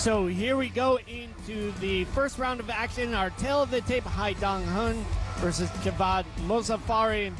So here we go into the first round of action. Our tail of the tape, Haidang Huynh versus Javad Mozafari.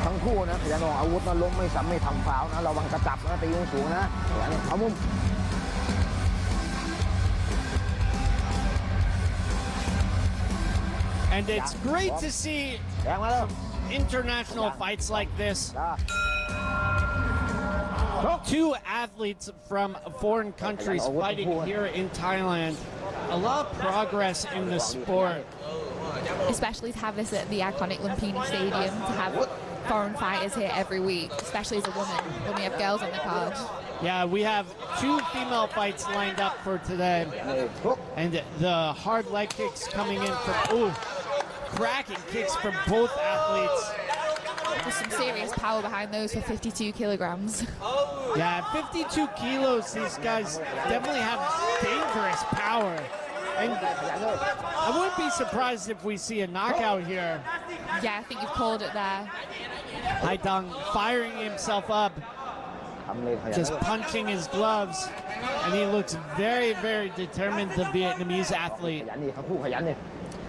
ทั้งคู่นะขยันออกอาวุธนะล้มไม่ซ้ำไม่ทำฟาวล์นะระวังกระจับนะตีสูงๆนะขยันเอามุม And it's great to see international fights like this. Two athletes from foreign countries fighting here in Thailand. A lot of progress in the sport. Especially to have this at the iconic Lumpini Stadium, to have foreign fighters here every week, especially as a woman when we have girls on the card. Yeah, we have two female fights lined up for today. And the hard leg kicks coming in from, cracking kicks from both athletes. There's some serious power behind those for 52 kilograms. Yeah, 52 kilos, these guys definitely have dangerous power. And I wouldn't be surprised if we see a knockout here. Yeah, I think you've called it there. Haidang firing himself up, just punching his gloves. And he looks very, very determined, the Vietnamese athlete.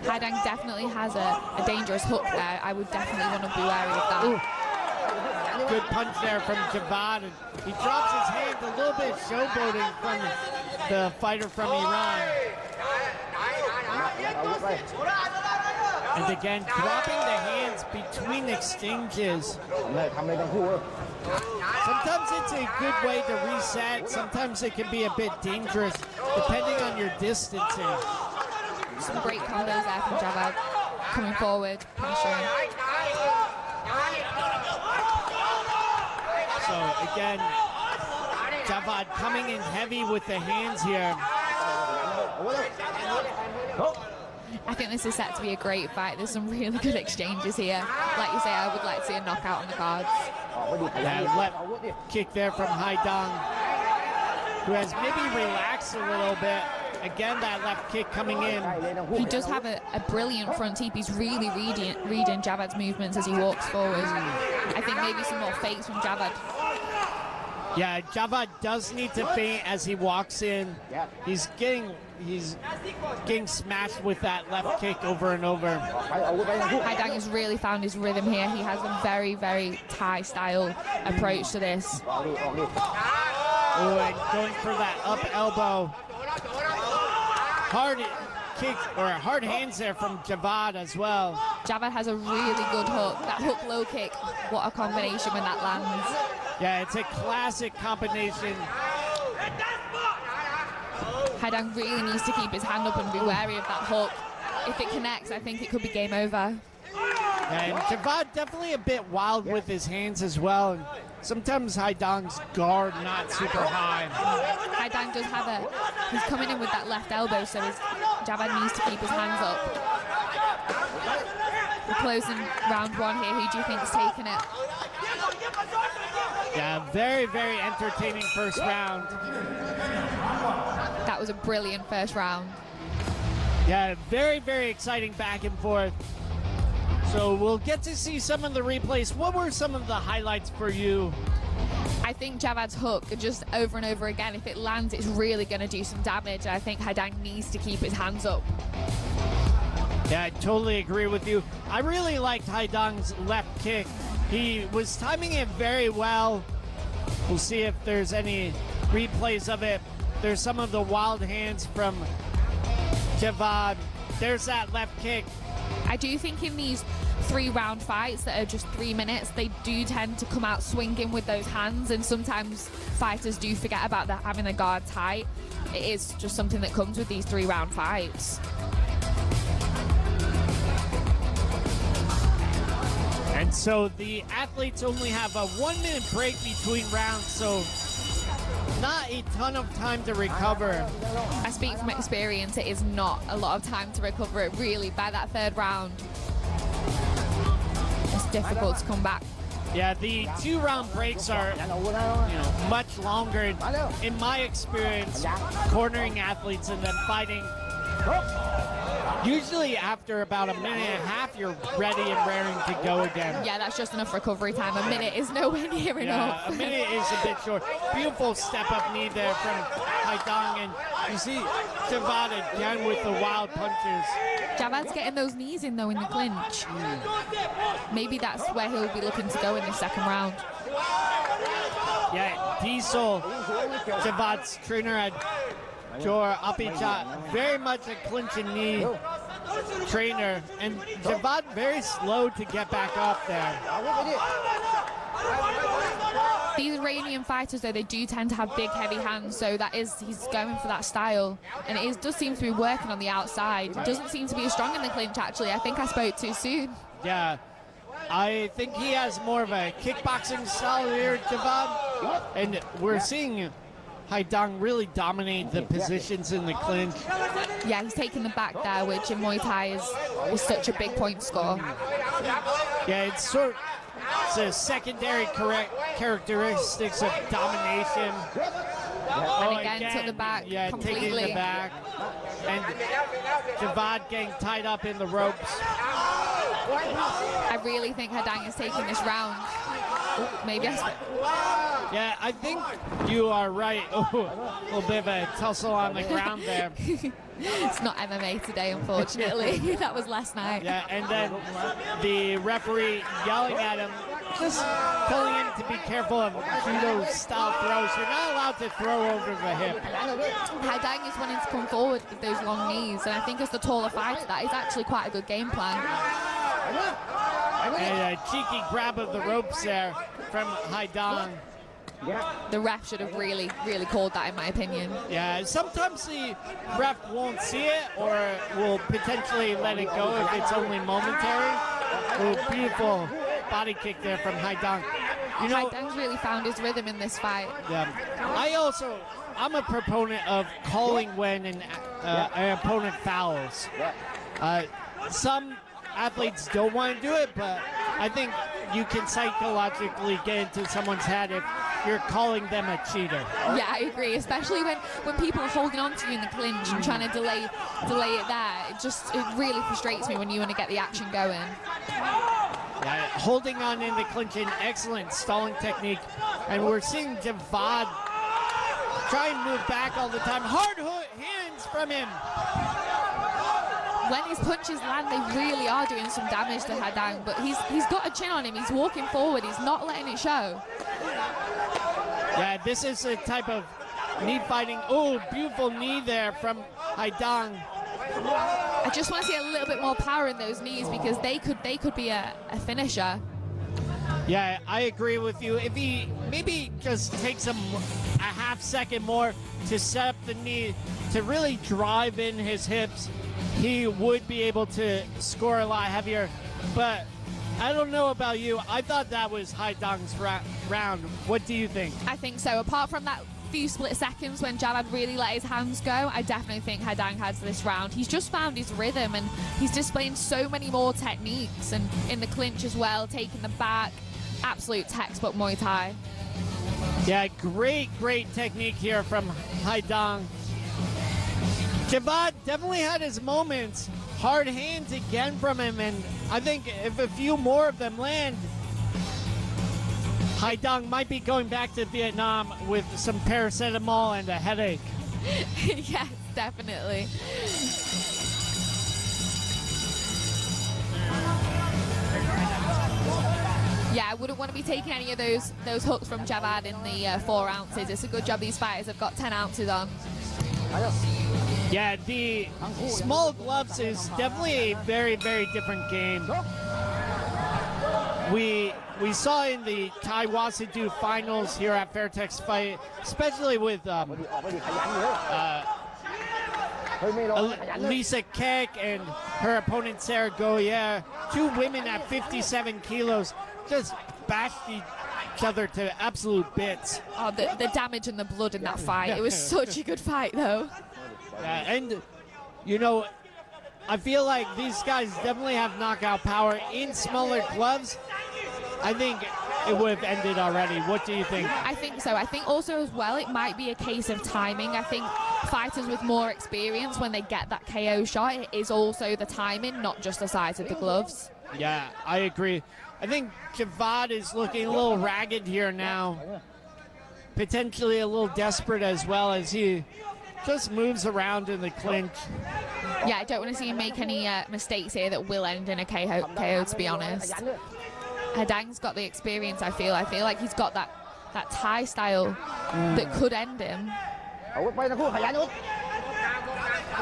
Haidang definitely has a dangerous hook there. I would definitely want to be wary of that. Ooh. Good punch there from Javad. And he drops his hand, a little bit showboating from the fighter from Iran. And again, dropping the hands between exchanges. Sometimes it's a good way to reset. Sometimes it can be a bit dangerous, depending on your distancing. Some great combos there from Javad, coming forward, pressuring. So again, Javad coming in heavy with the hands here. I think this is set to be a great fight. There's some really good exchanges here. Like you say, I would like to see a knockout on the cards. Yeah, left kick there from Haidang, who has maybe relaxed a little bit. Again, that left kick coming in. He does have a brilliant front teep. He's really reading Javad's movements as he walks forward. I think maybe some more fakes from Javad. Yeah, Javad does need to feint as he walks in. He's getting smashed with that left kick over and over. Haidang has really found his rhythm here. He has a very, very Thai style approach to this. Oh, and going for that up elbow. Hard kick, or hard hands there from Javad as well. Javad has a really good hook. That hook low kick, what a combination when that lands. Yeah, it's a classic combination. Haidang really needs to keep his hand up and be wary of that hook. If it connects, I think it could be game over. And Javad definitely a bit wild with his hands as well. And sometimes Haidang's guard not super high. Haidang does have he's coming in with that left elbow, so Javad needs to keep his hands up. We're closing round one here. Who do you think's taking it? Yeah, very, very entertaining first round. That was a brilliant first round. Yeah, very, very exciting back and forth. So we'll get to see some of the replays. What were some of the highlights for you? I think Javad's hook, just over and over again, if it lands, it's really going to do some damage. I think Haidang needs to keep his hands up. Yeah, I totally agree with you. I really liked Haidang's left kick. He was timing it very well. We'll see if there's any replays of it. There's some of the wild hands from Javad. There's that left kick. I do think in these 3-round fights that are just 3 minutes, they do tend to come out swinging with those hands, and sometimes fighters do forget about having the guard tight. It is just something that comes with these 3-round fights. And so the athletes only have a 1-minute break between rounds, so not a ton of time to recover. I speak from experience, it is not a lot of time to recover it, really. By that 3rd round, it's difficult to come back. Yeah, the 2-round breaks are much longer. In my experience, cornering athletes and then fighting Usually after about a minute and a half, you're ready and raring to go again. Yeah, that's just enough recovery time. A minute is nowhere near enough. Yeah, a minute is a bit short. Beautiful step-up knee there from Haidang, and you see Javad again with the wild punches. Javad's getting those knees in, though, in the clinch. Maybe that's where he'll be looking to go in the second round. Yeah, Diesel, Javad's trainer at Jor Apicha, very much a clinch and knee trainer, and Javad very slow to get back up there. These Iranian fighters, though, they do tend to have big, heavy hands, so he's going for that style, and it does seem to be working on the outside. It doesn't seem to be as strong in the clinch, actually. I think I spoke too soon. Yeah, I think he has more of a kickboxing style here, Javad, and we're seeing Haidang really dominate the positions in the clinch. Yeah, he's taking the back there, which in Muay Thai is such a big point score. Yeah, it's a secondary characteristics of domination. And again, took the back completely. Taking the back. And Javad getting tied up in the ropes. I really think Haidang is taking this round. Maybe Yeah, I think you are right. Oh, a little bit of a tussle on the ground there. It's not MMA today, unfortunately. That was last night. Yeah, and then the referee yelling at him, just telling him to be careful of judo-style throws. You're not allowed to throw over the hip. Haidang is wanting to come forward with those long knees, and I think as the taller fighter, that is actually quite a good game plan. And a cheeky grab of the ropes there from Haidang. The ref should have really, really called that, in my opinion. Yeah, sometimes the ref won't see it or will potentially let it go if it's only momentary. Oh, beautiful body kick there from Haidang. You know, Haidang's really found his rhythm in this fight. Yeah, I'm a proponent of calling when an opponent fouls. Some athletes don't want to do it, but I think you can psychologically get into someone's head if you're calling them a cheater. Yeah, I agree, especially when people are holding on to you in the clinch and trying to delay it there. It really frustrates me when you want to get the action going. Yeah, holding on in the clinch, an excellent stalling technique, and we're seeing Javad try and move back all the time. Hard hands from him. When his punches land, they really are doing some damage to Haidang, but he's got a chin on him. He's walking forward. He's not letting it show. Yeah, this is a type of knee fighting. Oh, beautiful knee there from Haidang. I just want to see a little bit more power in those knees because they could be a finisher. Yeah, I agree with you. If he maybe just takes a half second more to set up the knee to really drive in his hips, he would be able to score a lot heavier. But I don't know about you. I thought that was Haidang's round. What do you think? I think so. Apart from that few split seconds when Javad really let his hands go, I definitely think Haidang has this round. He's just found his rhythm and he's displaying so many more techniques, and in the clinch as well, taking the back. Absolute textbook Muay Thai. Yeah, great technique here from Haidang. Javad definitely had his moments. Hard hands again from him, and I think if a few more of them land, Haidang might be going back to Vietnam with some paracetamol and a headache. Yes, definitely. Yeah, I wouldn't want to be taking any of those hooks from Javad in the 4 ounces. It's a good job these fighters have got 10 ounces on. Yeah, the small gloves is definitely a very different game. We saw in the Thai Wasidoo finals here at Fairtex Fight, especially with Lisa Keck and her opponent Sarah Goyer, 2 women at 57 kilos, just bashed each other to absolute bits. Oh, the damage and the blood in that fight. It was such a good fight, though. Yeah, and, you know, I feel like these guys definitely have knockout power in smaller gloves. I think it would have ended already. What do you think? I think so. I think also as well it might be a case of timing. I think fighters with more experience, when they get that KO shot, it is also the timing, not just the size of the gloves. Yeah, I agree. I think Javad is looking a little ragged here now. Potentially a little desperate as well, as he just moves around in the clinch. Yeah, I don't want to see him make any mistakes here that will end in a KO, to be honest. Haidang's got the experience, I feel. I feel like he's got that Thai style that could end him.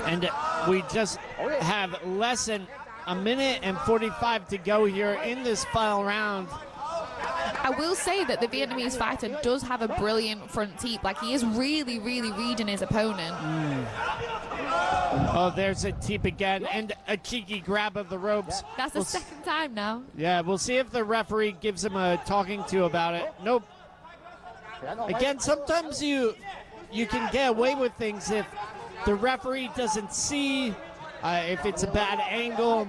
And we just have less than a minute and 45 to go here in this final round. I will say that the Vietnamese fighter does have a brilliant front teep. Like, he is really, really reading his opponent. Oh, there's a teep again, and a cheeky grab of the ropes. That's the second time now. Yeah, we'll see if the referee gives him a talking to about it. Nope. Again, sometimes you can get away with things if the referee doesn't see, if it's a bad angle.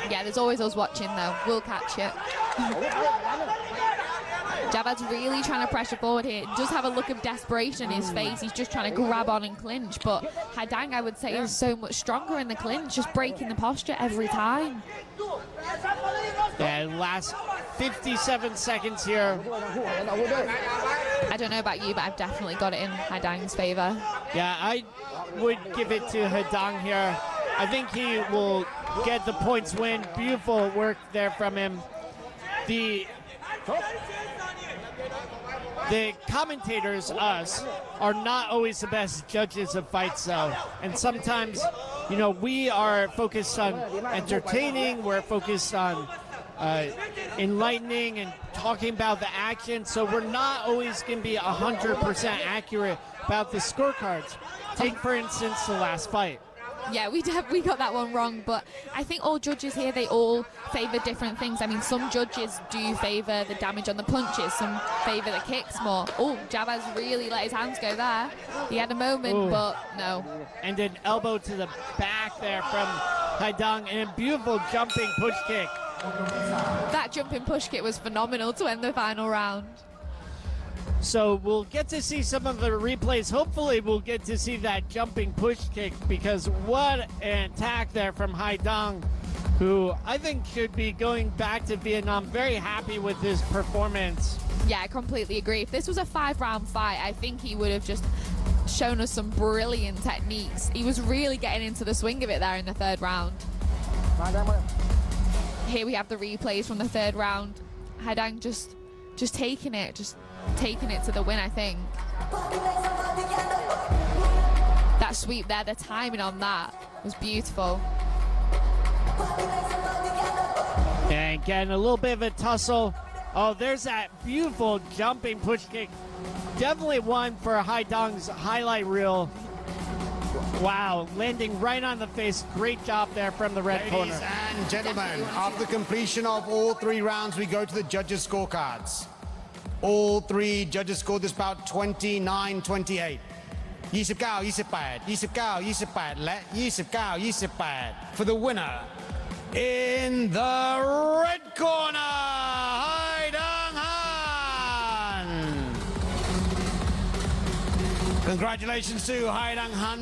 Yeah, there's always us watching, though. We'll catch it. Javad's really trying to pressure forward here. He does have a look of desperation in his face. He's just trying to grab on and clinch. But Haidang, I would say, is so much stronger in the clinch, just breaking the posture every time. Yeah, last 57 seconds here. I don't know about you, but I've definitely got it in Haidang's favor. Yeah, I would give it to Haidang here. I think he will get the points win. Beautiful work there from him. The commentators, us, are not always the best judges of fights, though. And sometimes, you know, we are focused on entertaining, we're focused on enlightening and talking about the action, so we're not always going to be 100% accurate about the scorecards. Take, for instance, the last fight. Yeah, we got that one wrong, but I think all judges here, they all favor different things. I mean, some judges do favor the damage on the punches, some favor the kicks more. Oh, Javad's really let his hands go there. He had a moment, but no. And an elbow to the back there from Haidang, and a beautiful jumping push kick. That jumping push kick was phenomenal to end the final round. So we'll get to see some of the replays. Hopefully we'll get to see that jumping push kick, because what an attack there from Haidang, who I think should be going back to Vietnam very happy with his performance. Yeah, I completely agree. If this was a 5-round fight, I think he would have just shown us some brilliant techniques. He was really getting into the swing of it there in the third round. Here we have the replays from the third round. Haidang just taking it to the win, I think. That sweep there, the timing on that was beautiful. And again, a little bit of a tussle. Oh, there's that beautiful jumping push kick. Definitely one for Haidang's highlight reel. Wow, landing right on the face. Great job there from the red corner. Ladies and gentlemen, after completion of all 3 rounds, we go to the judges' scorecards. All 3 judges scored this bout 29-28. 29-28 และ 29-28 for the winner in the red corner, Haidang Han. Congratulations to Haidang Han.